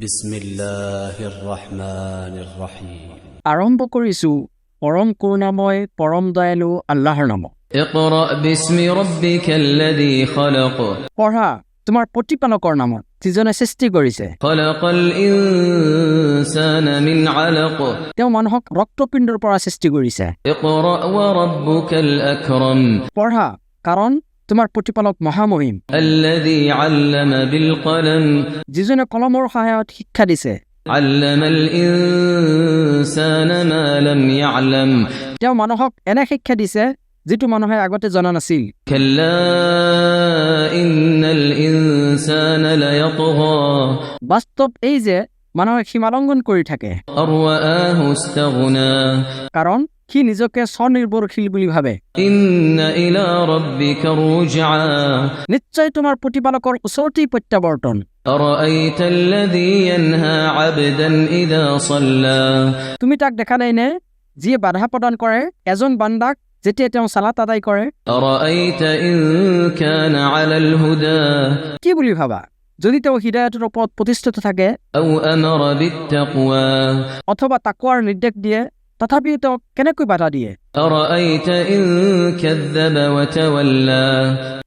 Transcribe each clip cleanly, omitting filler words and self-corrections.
বিসমিল্লাহিৰ ৰহমানিৰ ৰহিম। আৰম্ভ কৰিছোঁ পৰম কৰুণাময় পৰম দয়ালু আল্লাহৰ নামত। اقرأ باسم ربك الذي خلق পঢ়া তোমাৰ প্ৰতিপালকৰ নামত যিজনে সৃষ্টি কৰিছে। خلق الإنسان من علق তেওঁ মানুহক ৰক্তপিণ্ডৰ পৰা সৃষ্টি কৰিছে। اقرأ وربك الأكرم পঢ়া কাৰণ তোমাৰ প্ৰতিপালক মহামহিম, الذي علم بالقلم যিজনে কলমৰ সহায়ত শিক্ষা দিছে। علم الإنسان ما لم يعلم তেওঁ মানুহক এনে শিক্ষা দিছে যিটো মানুহে আগতে জনা নাছিল। كلا إن الإنسان ليطغى বাস্তৱ এই যে মানুহে সীমালংঘন কৰি থাকে, أن رآه استغنى কাৰণ সি নিজকে স্বনিৰ্ভৰশীল বুলি ভাবে। إن إلى ربك الرجعى নিশ্চয় তোমাৰ প্ৰতিপালকৰ ওচৰতেই প্ৰত্যাৱৰ্তন। أرأيت الذي ينهى عبدا إذا صلى তুমি তাক দেখা নাই নে যিয়ে বাধা প্ৰদান কৰে এজন বান্দাক যেতিয়া তেওঁ সালাত আদায় কৰে? أرأيت إن كان على الهدى কি বুলি ভাবা যদি তেওঁ হৃদয়তৰ ওপৰত প্ৰতিষ্ঠিত থাকে أو أمر بالتقوى অথবা তাকৱাৰ নিৰ্দেশ দিয়ে, তথাপিও তেওঁ কেনেকৈ বাধা দিয়ে? أرأيت إن كذب وتولى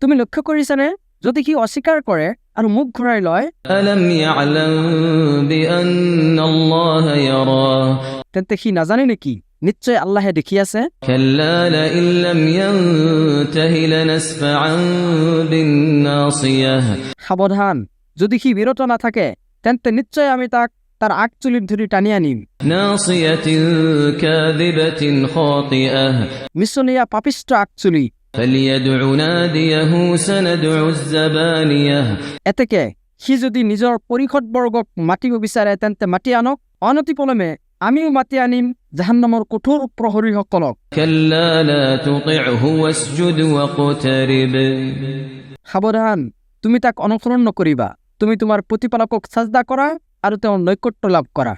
তুমি লক্ষ্য কৰিছানে যদি সি অস্বীকাৰ কৰে আৰু মুখ ঘূৰাই লয়? ألم يعلم بأن الله يرى তেন্তে সি নাজানে নেকি নিশ্চয় আল্লাহে দেখি আছে? كلا لئن لم ينته لنسفعا بالناصية সাৱধান, যদি সি বিৰত নাথাকে তেন্তে নিশ্চয় আমি তাক তাৰ আগচুলিত ধৰি টানি আনিম। ناصية كاذبة خاطئة মিছনীয়া পাপিষ্ট আগচুলি। فليدع ناديه سندع الزبانية এতেকে সি যদি নিজৰ পৰিষদবৰ্গক মাতিব বিচাৰে তেন্তে মাতি আনক, অনতিপলমে আমিও মাতি আনিম জাহান্নামৰ কঠোৰ প্ৰহৰীসকলক। كلا لا تطعه واسجد واقترب সাৱধান, তুমি তাক অনুসৰণ নকৰিবা, তুমি তোমাৰ প্ৰতিপালকক সাজদা কৰা আৰু তেওঁৰ নৈকট্য লাভ কৰা।